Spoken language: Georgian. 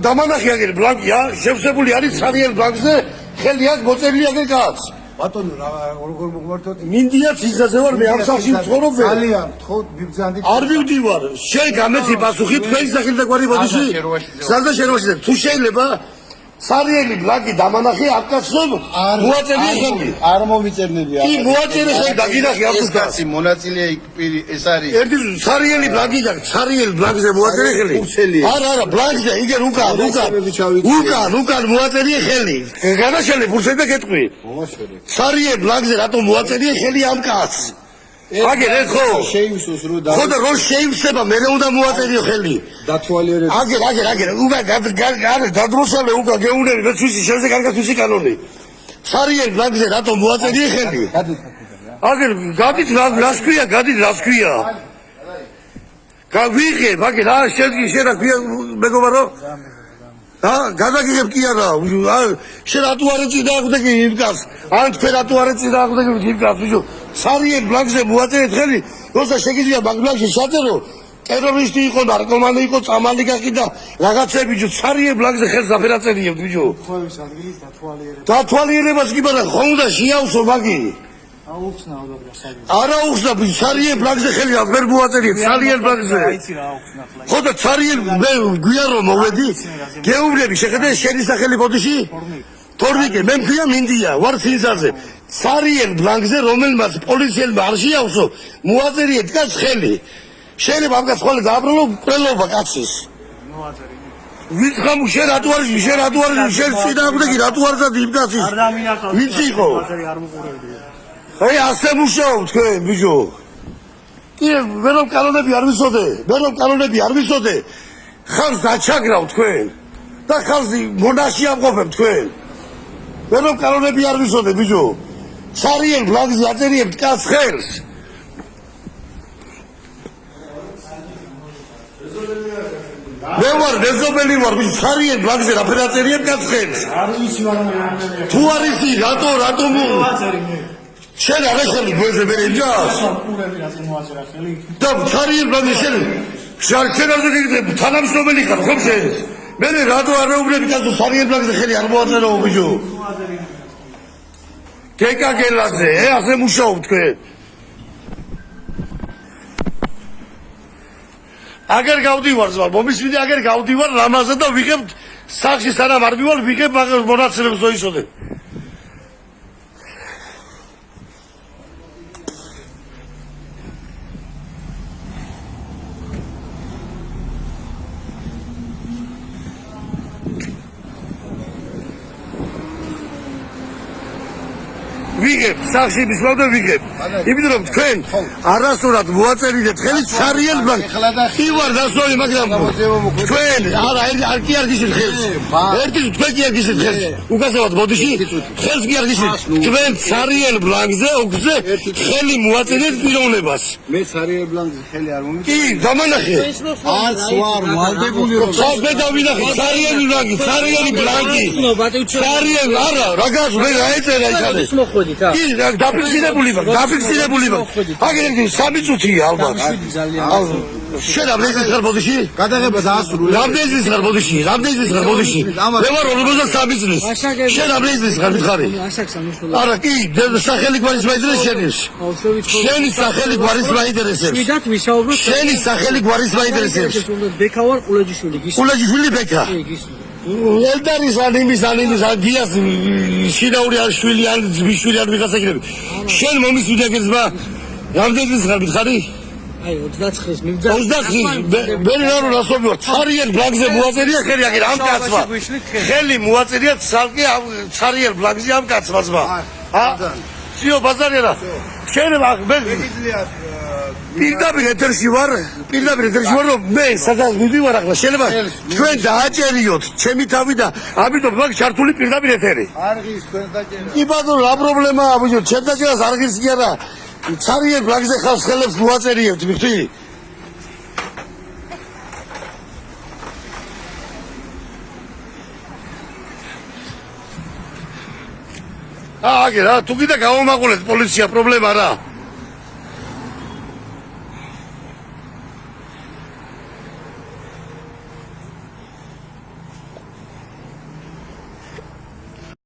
დამანახი აგერ ბლანკია, შევსებული არის ცარიელ ბლანკზე, ხელი აქვს მოწერილი აგერ კაც. ბატონო, როგორ მოგვართოთ? მინდია ცისაზე ვარ, მე ამ სახში ვცხოვრობ. ძალიან გთხოვთ, მიბრძანდით. არ მივდივარ. შენ გამეცი პასუხი თქვენი სახელი და გვარი ბოდიში. სანდა შენოვაშიზე. თუ შეიძლება ცარიელი ბლანკი დამანახი აკაცო მოაწერია ხელი. არ მომიწერნებია. კი, მოაწერე ხელი და გინახი ეს კაცი მონაწილეა ეს არის. ერთი ცარიელი ბლანკი და ცარიელ ბლანკზე მოაწერე ხელი. არა, ბლანკზე, იგერ უკან მოაწერია ხელი. განაშალე ფურსები გეტყვი. ცარიელ ბლანკზე რატომ მოაწერია ხელი ამ კაცს? აგერ ეხო შეივსოს რო და ხო და რო შეივსება მე უნდა მოაწერიო ხელი დათვალიერებს აგერ უკან გადროსალე უკან გეუნები მე თვისი შენზე კარგად თვისი კანონი ცარიელ ბლანკზე რატომ მოაწერიე ხელი აგერ გადით რას ქვია გავიღე მაგერ რა შენ რა ქვია მეგობარო გადაგიღებ კი არა შენ რატო არ ეწინა აღდგე იმ კაცს ან თქვენ რატო არ ეწინა აღდგე იმ კაცს ბიჭო ცარიელ ბლანკზე მოაწერეთ ხელი როცა შეგიძლია მაგ ბლანკში საწერო ტერორისტი იყო ნარკომანი იყო წამალი გაკიდა რაღაცები ბიჭო ცარიელ ბლანკზე ხელს დაფერაწერიებთ ბიჭო ხოვის ადგილის დათვალიერებას კი მაგრამ ხომ უნდა შეავსო მაგი არა უხსნა ცარიელ ბლანკზე ხელი აღარ მოაწერიეთ ცარიელ ბლანკზე ხო და ცარიელ მე გვია რომ მოვედი გეუბნები შეხედე შენი სახელი ბოდიში თორნიკე მე მქვია მინდია ვარ ცინცაზე ცარიელ ბლანკზე რომელმაც პოლიციელმა არ შეავსო მოაწერიეთ კაც ხელი შეიძლება ამ კაც ხოლმე დააბრუნო პრელობა კაცის ვინც ხამ შენ რატო არის შენ წინააღმდეგი რატო არ ზადი იმ კაცის ვინც იყო აი ასე მუშაობ თქვენ ბიჭო კი მე რომ კანონები არ ვიცოდე ხალხს დაჩაგრავ თქვენ და ხალხს მონაში ამყოფებ თქვენ მე რომ კანონები არ ვიცოდე ბიჭო ცარიელ ბლანკზე აწერიებთ კაც ხელს მე ვარ მეზობელი ვარ ბიჭო ცარიელ ბლანკზე რაფერ აწერიებთ კაც ხელს არ ვიცი მაგრამ თუ არ იცი რატო შენ არ ახალი გვეზე მე ჯას პურები რაზე მოაწერა ხელი და ცარიელ ბლანკზე შენ არზე გიგდებ თანამშრომელი ხარ ხო შენ მე რატო არ მეუბნები კაცო ცარიელ ბლანკზე ხელი არ მოაწერო ბიჭო გეკაგელაზე ასე მუშაობ თქვენ აგერ გავდივარ ზვალ მომისმინე აგერ გავდივარ რამაზე და ვიღებ სახში სანამ არ მივალ ვიღებ მონაცემებს მოისოდე ვიღებ სახში მისვლავდა ვიღებ იმიტომ რომ თქვენ არასდროს მოაწერიდეთ ხელი ცარიელ ბლანკს კი ვარ დასწოლი მაგრამ თქვენ არ კი არ გიშით ხელს ერთი თქვენ კი არ გიშით ხელს უკასავად ბოდიში ხელს კი არ გიშით თქვენ ცარიელ ბლანკზე უგზე ხელი მოაწერეთ პიროვნებას მე ცარიელ ბლანკზე ხელი არ მომიწევ კი დამანახე არც ვარ მალდებული რომ მე დავინახე ცარიელი ბლანკი ცარიელ არა რაგას მე აეწერა იქ კი დაფიქსირებული ვარ აგერ სამი წუთია ალბათ შენ აბლეზის ხარ ბოდიში გადაღება დაასრულე რამდენზის ხარ ბოდიში მე ვარ 53 წლის შენ აბლეზის ხარ მითხარი არა კი სახელი გვარის მაინტერესებს შენი სახელი გვარის მაინტერესებს შენი სახელი გვარის მაინტერესებს ბექა ვარ ყულაჯიშვილი ბექა ელდარის ანიმის გიას შინაური არ შვილი ან ძმისშვილი არ ვიღაცა იქნები შენ მომისვიდა გეზმა რამდენიც ხარ მითხარი აი 29-ის მიბძა 29 მე რასობი ვარ ცარიელ ბლანკზე მოაწერია ხელი აგერ ამ კაცმა ხელი მოაწერია ცარიელ ბლანკზე ამ კაცმა სიო ბაზარიერა შენ მე პირდაპირ ეთერში ვარ რომ მე სადაც მივდივარ ახლა შეიძლება თქვენ დააჭერიოთ ჩემი თავი და ამიტომ მაგ ჩართული პირდაპირ ეთერი არღის თქვენ დაჭერა კი ბატონო რა პრობლემაა ბიჭო ჩემ დაჭერას არღის კი არა ცარიელ ბლანკზე ხალხს ხელებს მოაწერიებთ მიხდი აგერა თუ კიდე გავამაყოლეთ პოლიცია პრობლემა რა